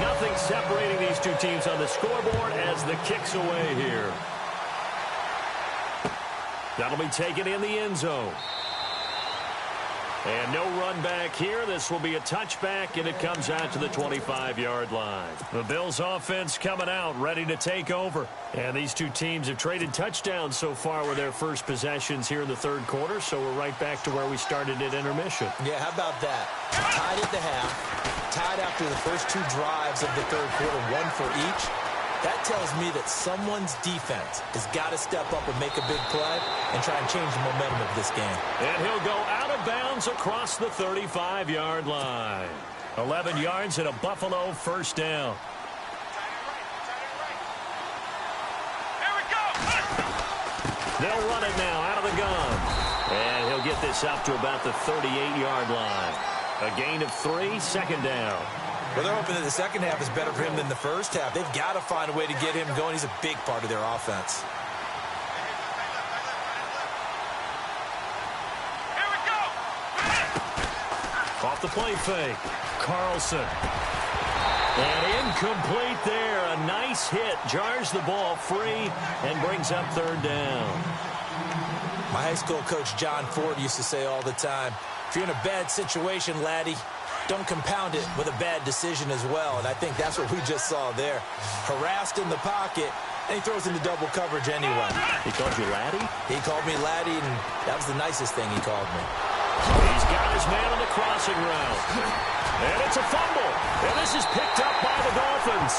Nothing separating these two teams on the scoreboard as the kick's away here. That'll be taken in the end zone. And no run back here. This will be a touchback, and it comes out to the 25-yard line. The Bills offense coming out, ready to take over. And these two teams have traded touchdowns so far with their first possessions here in the third quarter, so we're right back to where we started at intermission. Yeah, how about that? Tied at the half, tied after the first two drives of the third quarter, one for each. That tells me that someone's defense has got to step up and make a big play and try and change the momentum of this game. And he'll go out of bounds across the 35-yard line. 11 yards and a Buffalo first down. Here we go. They'll run it now out of the gun. And he'll get this up to about the 38-yard line. A gain of 3, second down. Well, they're hoping that the second half is better for him than the first half. They've got to find a way to get him going. He's a big part of their offense. Here we go. Off the play fake. Carlson. And incomplete there. A nice hit. Jars the ball free and brings up third down. My high school coach, John Ford, used to say all the time, if you're in a bad situation, laddie, don't compound it with a bad decision as well. And I think that's what we just saw there. Harassed in the pocket, and he throws into double coverage anyway. He called you laddie? He called me laddie, and that was the nicest thing he called me. He's got his man on the crossing route. And it's a fumble. And this is picked up by the Dolphins.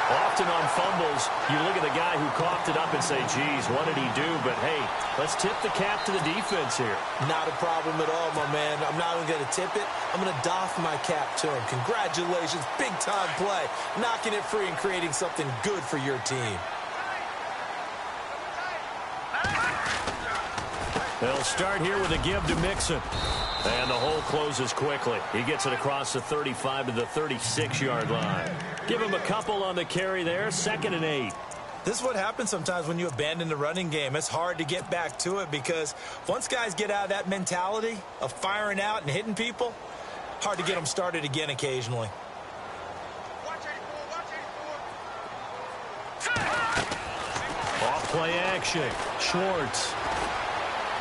Often on fumbles, you look at the guy who coughed it up and say, geez, what did he do? But, hey, let's tip the cap to the defense here. Not a problem at all, my man. I'm not even going to tip it. I'm going to doff my cap to him. Congratulations. Big-time play. Knocking it free and creating something good for your team. They'll start here with a give to Mixon. And the hole closes quickly. He gets it across the 35 to the 36-yard line. Give him a couple on the carry there. 2nd and 8. This is what happens sometimes when you abandon the running game. It's hard to get back to it because once guys get out of that mentality of firing out and hitting people, hard to get them started again occasionally. Off play action. Schwartz.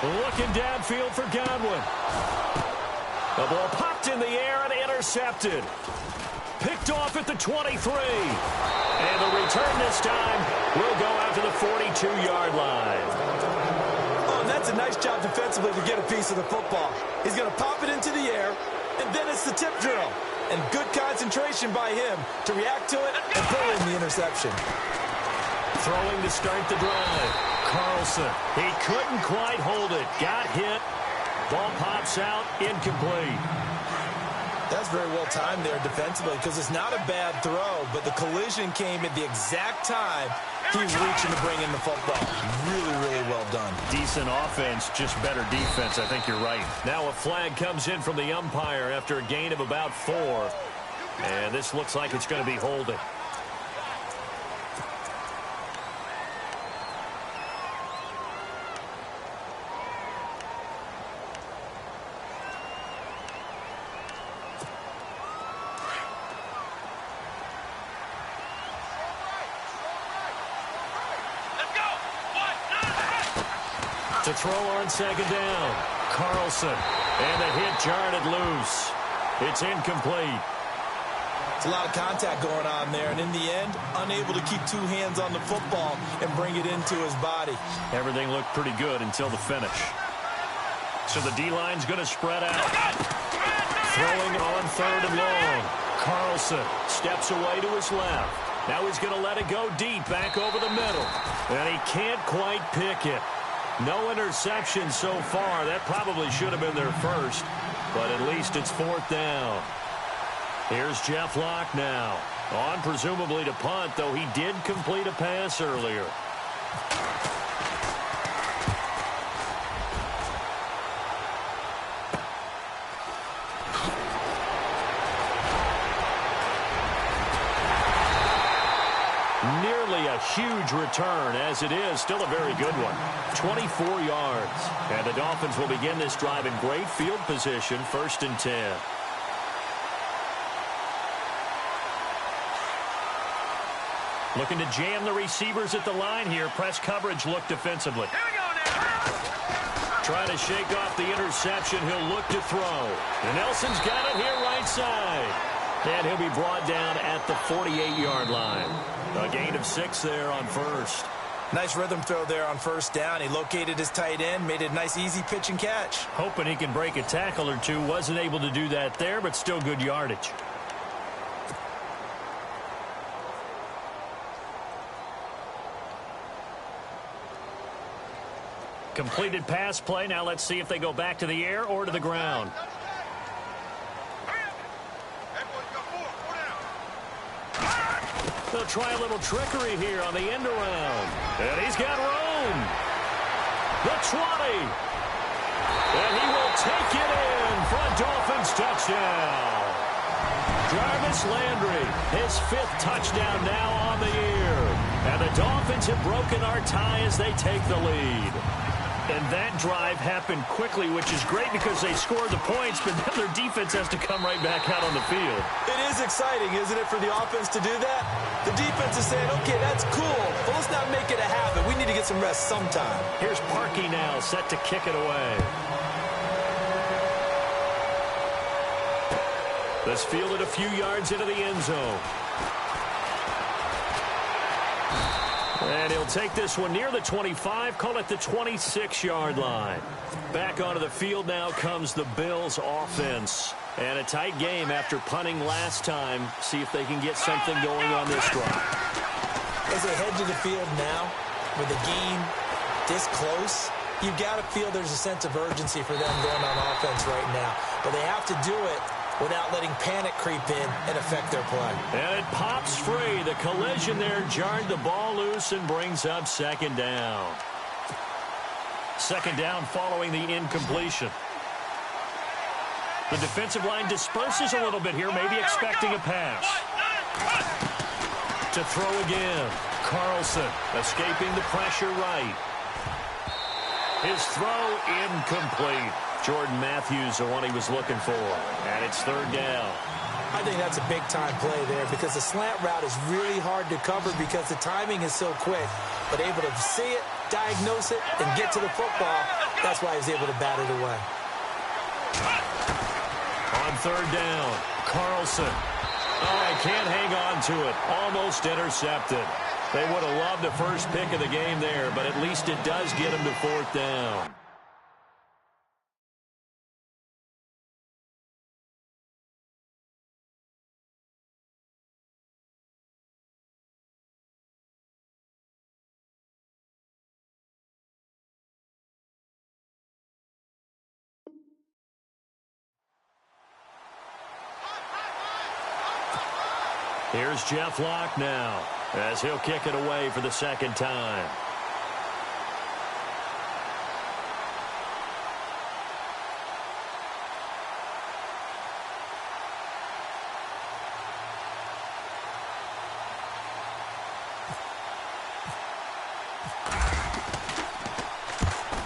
Looking downfield for Godwin. The ball popped in the air and intercepted. Picked off at the 23. And the return this time will go out to the 42-yard line. Oh, and that's a nice job defensively to get a piece of the football. He's going to pop it into the air, and then it's the tip drill. And good concentration by him to react to it and pull in the interception. Throwing to start the drive. Carlson. He couldn't quite hold it. Got hit. Ball pops out. Incomplete. That's very well timed there defensively because it's not a bad throw, but the collision came at the exact time he was reaching to bring in the football. Really, really well done. Decent offense, just better defense. I think you're right. Now a flag comes in from the umpire after a gain of about 4. And this looks like it's going to be holding. To throw on 2nd down. Carlson. And the hit jarred it loose. It's incomplete. It's a lot of contact going on there, and in the end, unable to keep 2 hands on the football and bring it into his body. Everything looked pretty good until the finish. So the D-line's going to spread out. Throwing on 3rd and long. Carlson steps away to his left. Now he's going to let it go deep back over the middle. And he can't quite pick it. No interception so far. That probably should have been their first, but at least it's 4th down. Here's Jeff Locke now. On presumably to punt, though he did complete a pass earlier. Nearly a huge return, as it is still a very good one. 24 yards. And the Dolphins will begin this drive in great field position, 1st and 10. Looking to jam the receivers at the line here. Press coverage look defensively. Here we go now. Trying to shake off the interception. He'll look to throw. And Nelson's got it here right side. And he'll be brought down at the 48-yard line. A gain of 6 there on first. Nice rhythm throw there on first down. He located his tight end, made it a nice easy pitch and catch. Hoping he can break a tackle or two. Wasn't able to do that there, but still good yardage. Completed pass play. Now let's see if they go back to the air or to the ground. They'll try a little trickery here on the end around. And he's got room. The 20. And he will take it in for a Dolphins touchdown. Jarvis Landry, his 5th touchdown now on the year. And the Dolphins have broken our tie as they take the lead. And that drive happened quickly, which is great because they scored the points, but then their defense has to come right back out on the field. It is exciting, isn't it, for the offense to do that? The defense is saying, okay, that's cool, but let's not make it a habit. We need to get some rest sometime. Here's Parkey now, set to kick it away. This fielded a few yards into the end zone. And he'll take this one near the 25, call it the 26-yard line. Back onto the field now comes the Bills offense. And a tight game after punting last time. See if they can get something going on this drive. As they head to the field now, with the game this close, you've got to feel there's a sense of urgency for them going on offense right now. But they have to do it without letting panic creep in and affect their play. And it pops free. The collision there jarred the ball loose and brings up 2nd down. 2nd down following the incompletion. The defensive line disperses a little bit here, maybe expecting a pass. To throw again. Carlson escaping the pressure right. His throw incomplete. Jordan Matthews, the one he was looking for. And it's 3rd down. I think that's a big-time play there because the slant route is really hard to cover because the timing is so quick. But able to see it, diagnose it, and get to the football, that's why he was able to bat it away. On 3rd down, Carlson. Oh, he can't hang on to it. Almost intercepted. They would have loved the first pick of the game there, but at least it does get him to 4th down. Here's Jeff Locke now as he'll kick it away for the 2nd time.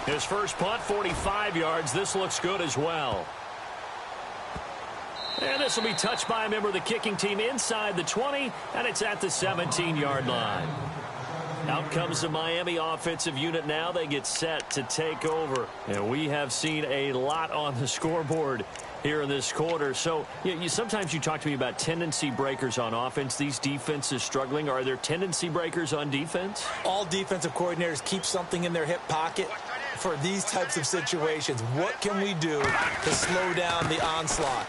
His first punt, 45 yards. This looks good as well. And this will be touched by a member of the kicking team inside the 20, and it's at the 17-yard line. Out comes the Miami offensive unit now. They get set to take over. And we have seen a lot on the scoreboard here in this quarter. So sometimes you talk to me about tendency breakers on offense. These defenses struggling. Are there tendency breakers on defense? All defensive coordinators keep something in their hip pocket for these types of situations. What can we do to slow down the onslaught?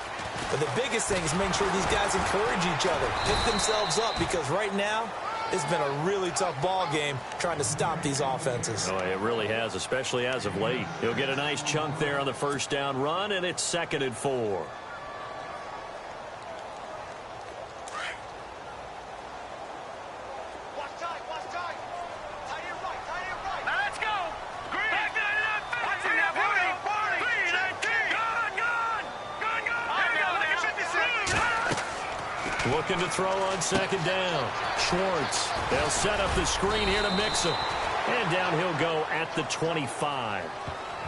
But the biggest thing is making sure these guys encourage each other, pick themselves up, because right now it's been a really tough ball game trying to stop these offenses. Oh, it really has, especially as of late. He'll get a nice chunk there on the 1st down run, and it's 2nd and 4. Looking to throw on 2nd down. Schwartz. They'll set up the screen here to mix him. And down he'll go at the 25.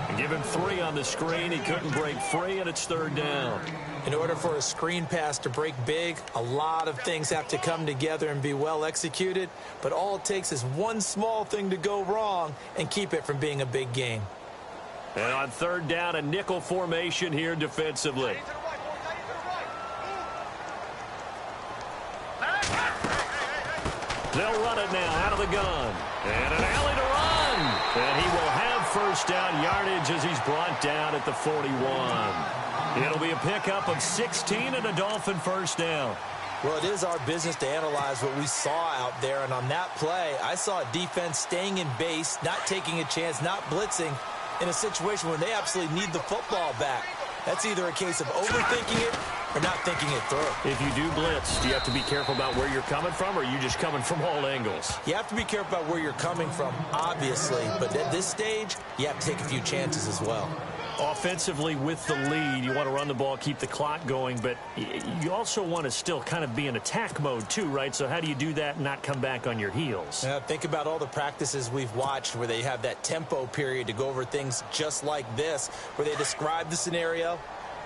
And give him 3 on the screen. He couldn't break free, and it's 3rd down. In order for a screen pass to break big, a lot of things have to come together and be well executed. But all it takes is one small thing to go wrong and keep it from being a big game. And on 3rd down, a nickel formation here defensively. They'll run it now out of the gun. And an alley to run. And he will have 1st down yardage as he's brought down at the 41. It'll be a pickup of 16 and a Dolphin 1st down. Well, it is our business to analyze what we saw out there. And on that play, I saw a defense staying in base, not taking a chance, not blitzing in a situation where they absolutely need the football back. That's either a case of overthinking it or not thinking it through. If you do blitz, do you have to be careful about where you're coming from, or are you just coming from all angles? You have to be careful about where you're coming from, obviously. But at this stage, you have to take a few chances as well. Offensively, with the lead, you want to run the ball, keep the clock going, but you also want to still kind of be in attack mode too, right? So how do you do that and not come back on your heels? Think about all the practices we've watched where they have that tempo period to go over things just like this, where they describe the scenario,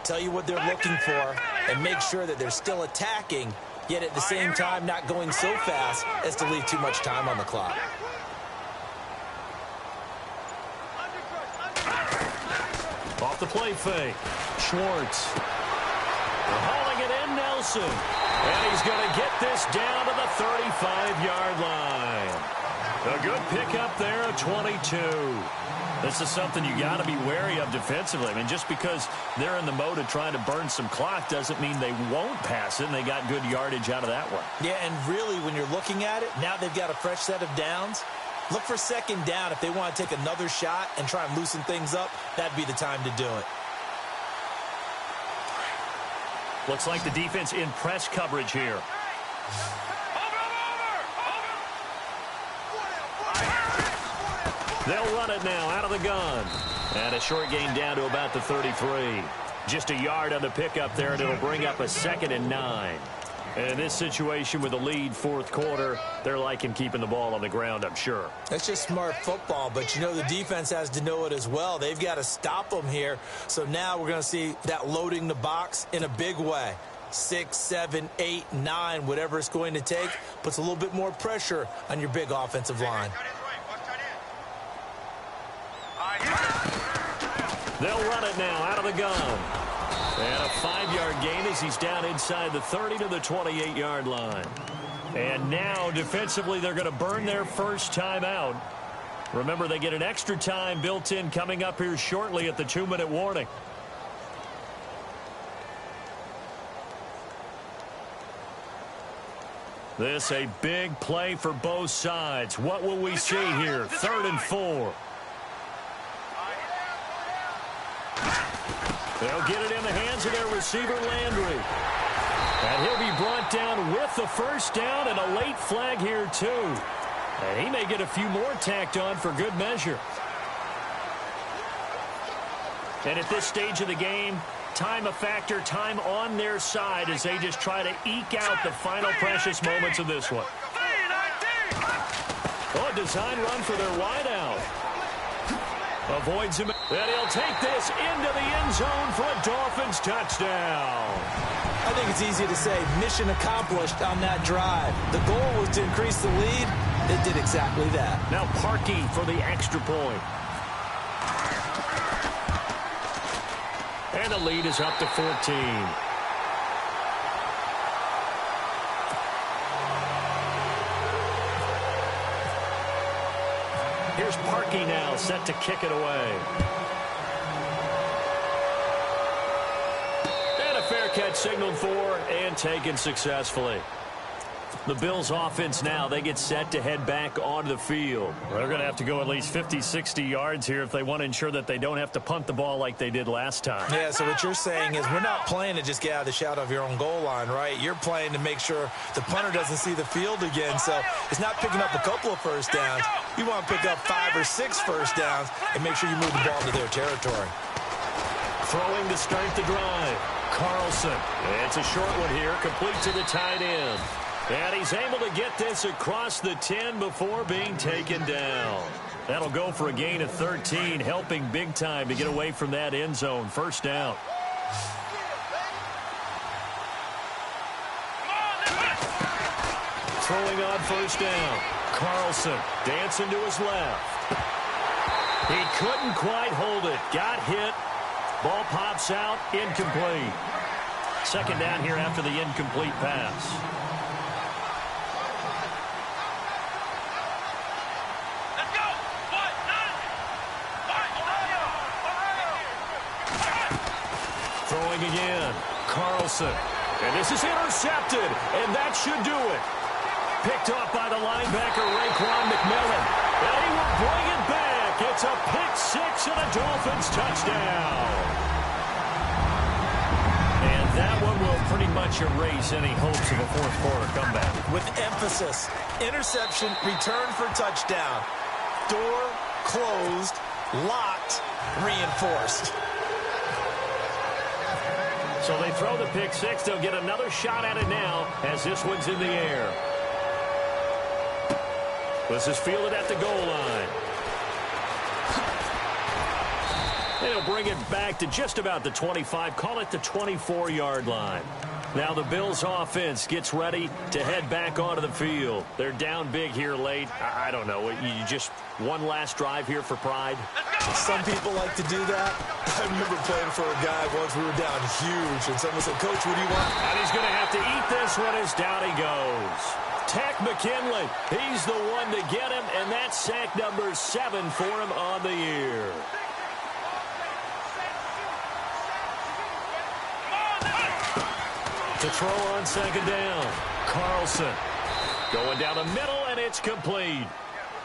tell you what they're looking for, and make sure that they're still attacking, yet at the same time not going so fast as to leave too much time on the clock. Off the play fake. Schwartz. Hauling it in, Nelson. And he's going to get this down to the 35-yard line. A good pickup there of 22. This is something you got to be wary of defensively. I mean, just because they're in the mode of trying to burn some clock doesn't mean they won't pass it, and they got good yardage out of that one. Yeah, and really, when you're looking at it, now they've got a fresh set of downs. Look for 2nd down if they want to take another shot and try and loosen things up. That'd be the time to do it. Looks like the defense in press coverage here. They'll run it now out of the gun. And a short gain down to about the 33. Just a yard on the pickup there, and it'll bring up a 2nd and 9. And in this situation with the lead 4th quarter, they're liking keeping the ball on the ground, I'm sure. That's just smart football, but you know the defense has to know it as well. They've got to stop them here. So now we're going to see that loading the box in a big way. 6, 7, 8, 9, whatever it's going to take, puts a little bit more pressure on your big offensive line. They'll run it now out of the gun. And a 5-yard gain as he's down inside the 30 to the 28-yard line. And now, defensively, they're going to burn their first time out. Remember, they get an extra time built in coming up here shortly at the 2-minute warning. This a big play for both sides. What will we see here? 3rd and 4. They'll get it in the hands of their receiver, Landry. And he'll be brought down with the 1st down and a late flag here, too. And he may get a few more tacked on for good measure. And at this stage of the game, time a factor, time on their side as they just try to eke out the final precious moments of this one. Oh, a design run for their wideout. Avoids him, and he'll take this into the end zone for a Dolphins touchdown. I think it's easy to say mission accomplished on that drive. The goal was to increase the lead. They did exactly that. Now Parkey for the extra point. And the lead is up to 14. Here's Parkey now, set to kick it away. And a fair catch signaled for and taken successfully. The Bills offense now, they get set to head back onto the field. They're going to have to go at least 50, 60 yards here if they want to ensure that they don't have to punt the ball like they did last time. Yeah, so what you're saying is we're not playing to just get out of the shadow of your own goal line, right? You're playing to make sure the punter doesn't see the field again. So it's not picking up a couple of first downs. You want to pick up 5 or 6 first downs and make sure you move the ball into their territory. Throwing to start the drive. Carlson. It's a short one here, complete to the tight end. And he's able to get this across the 10 before being taken down. That'll go for a gain of 13, helping big time to get away from that end zone. First down. Throwing on first down. Carlson dancing to his left. He couldn't quite hold it. Got hit. Ball pops out. Incomplete. Second down here after the incomplete pass. Throwing again. Carlson. And this is intercepted. And that should do it. Picked off by the linebacker, Raekwon McMillan. And he will bring it back. It's a pick six and a Dolphins touchdown. And that one will pretty much erase any hopes of a fourth quarter comeback. With emphasis, interception, return for touchdown. Door closed, locked, reinforced. So they throw the pick six. They'll get another shot at it now as this one's in the air. This is fielded at the goal line. They'll bring it back to just about the 25. Call it the 24-yard line. Now the Bills offense gets ready to head back onto the field. They're down big here late. I don't know. You just one last drive here for pride? Some people like to do that. I remember playing for a guy once. We were down huge, and someone said, "Coach, what do you want?" And he's going to have to eat this one as down he goes. Tech McKinley, he's the one to get him, and that's sack number 7 for him on the year. To throw on second down, Carlson. Going down the middle, and it's complete.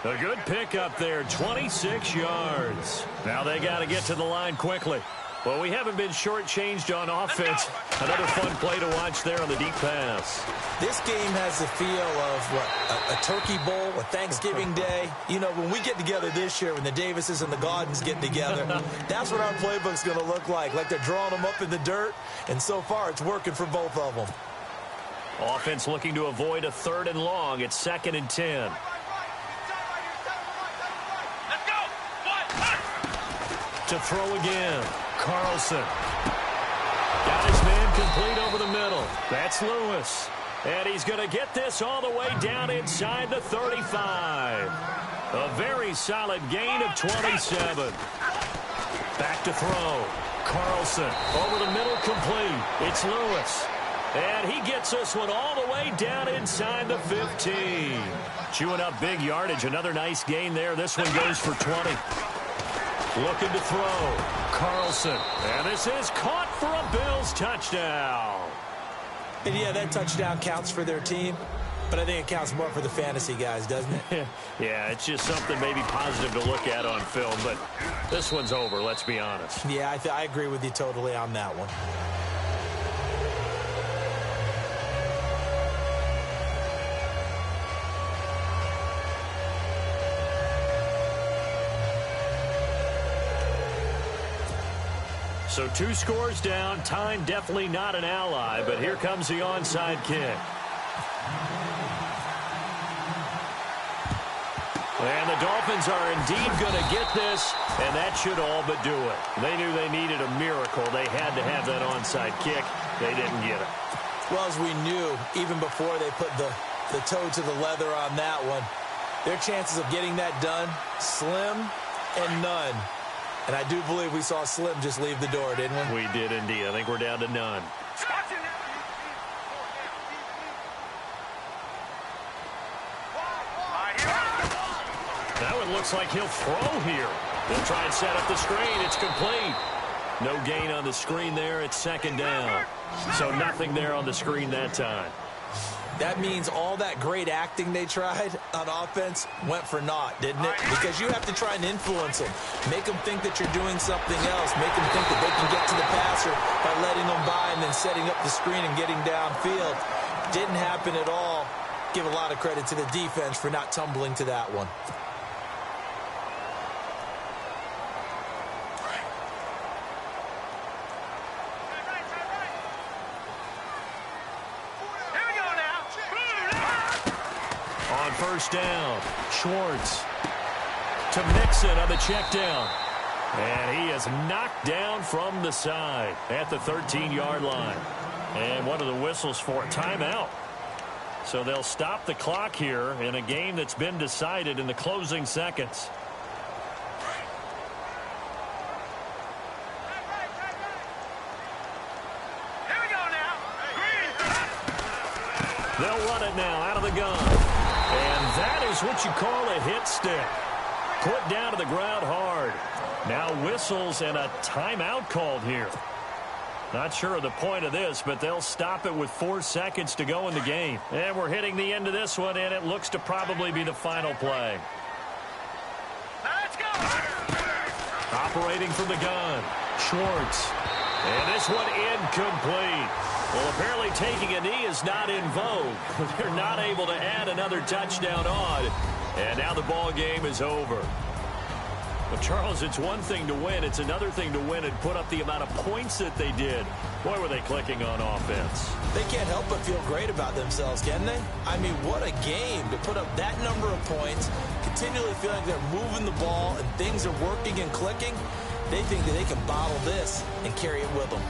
A good pickup there, 26 yards. Now they got to get to the line quickly. Well, we haven't been shortchanged on offense. Another fun play to watch there on the deep pass. This game has the feel of, what, a turkey bowl, a Thanksgiving day. You know, when we get together this year, when the Davises and the Gaudens get together, that's what our playbook's going to look like they're drawing them up in the dirt, and so far it's working for both of them. Offense looking to avoid a 3rd and long. It's 2nd and 10. To throw again, Carlson. Got his man complete over the middle. That's Lewis. And he's going to get this all the way down inside the 35. A very solid gain of 27. Back to throw. Carlson over the middle, complete. It's Lewis. And he gets this one all the way down inside the 15. Chewing up big yardage. Another nice gain there. This one goes for 20. Looking to throw. Carlson. And this is caught for a Bills touchdown. And yeah, that touchdown counts for their team, but I think it counts more for the fantasy guys, doesn't it? Yeah, it's just something maybe positive to look at on film, but this one's over, let's be honest. Yeah, I agree with you totally on that one. So 2 scores down. Time definitely not an ally, but here comes the onside kick. And the Dolphins are indeed going to get this, and that should all but do it. They knew they needed a miracle. They had to have that onside kick. They didn't get it. Well, as we knew, even before they put the toe to the leather on that one, their chances of getting that done, slim and none. And I do believe we saw Slim just leave the door, didn't we? We did indeed. I think we're down to none. That one looks like he'll throw here. They'll try and set up the screen. It's complete. No gain on the screen there. It's 2nd down. So nothing there on the screen that time. That means all that great acting they tried on offense went for naught, didn't it? Because you have to try and influence them. Make them think that you're doing something else. Make them think that they can get to the passer by letting them by and then setting up the screen and getting downfield. Didn't happen at all. Give a lot of credit to the defense for not tumbling to that one. Here we go now. on first down. Schwartz to Mixon on the check down. And he is knocked down from the side at the 13-yard line. And what are the whistles for? Timeout. So they'll stop the clock here in a game that's been decided in the closing seconds. Here we go now. They'll run it now out of the gun. And that is what you call a hit stick. Put down to the ground hard. Now whistles and a timeout called here. Not sure of the point of this, but they'll stop it with 4 seconds to go in the game. And we're hitting the end of this one, and it looks to probably be the final play. Let's go. Operating from the gun, Schwartz. And this one incomplete. Well, apparently taking a knee is not in vogue. They're not able to add another touchdown on. And now the ball game is over. Well, Charles, it's one thing to win. It's another thing to win and put up the amount of points that they did. Boy, were they clicking on offense. They can't help but feel great about themselves, can they? I mean, what a game to put up that number of points, continually feeling they're moving the ball and things are working and clicking. They think that they can bottle this and carry it with them.